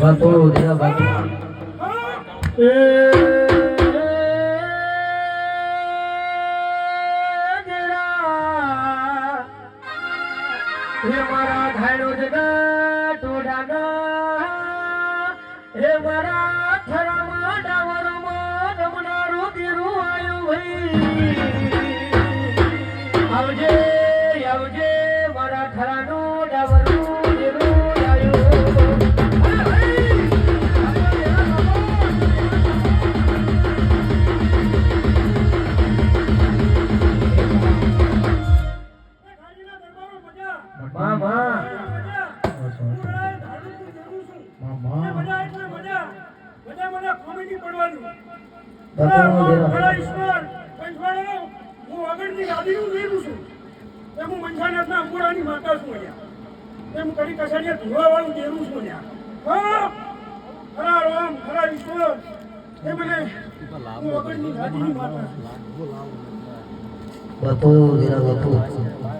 બાપુ દેવા બાપુ હે મારા ઘાયડો જગા ટોડાના હે મારા થરામાં ડાવરમાં રમનારું દીરું આયું ભાઈ આવજે આવજે મારા થરાનું ડાવરનું દીરું આયું મામા કોમેડી પડવાનું હું આગળની ગાદીનું વેરું છું એ હું મંજાનાથના અંબોડાની માતા છું અહીંયા એ હું કડી કસાડિયા ધોવાવાળું દેરું છું અહીંયા ખરા રામ ખરા ઈશ્વર એ મને હું આગળની ગાદીની માતા છું બાપુ દેવા બાપુ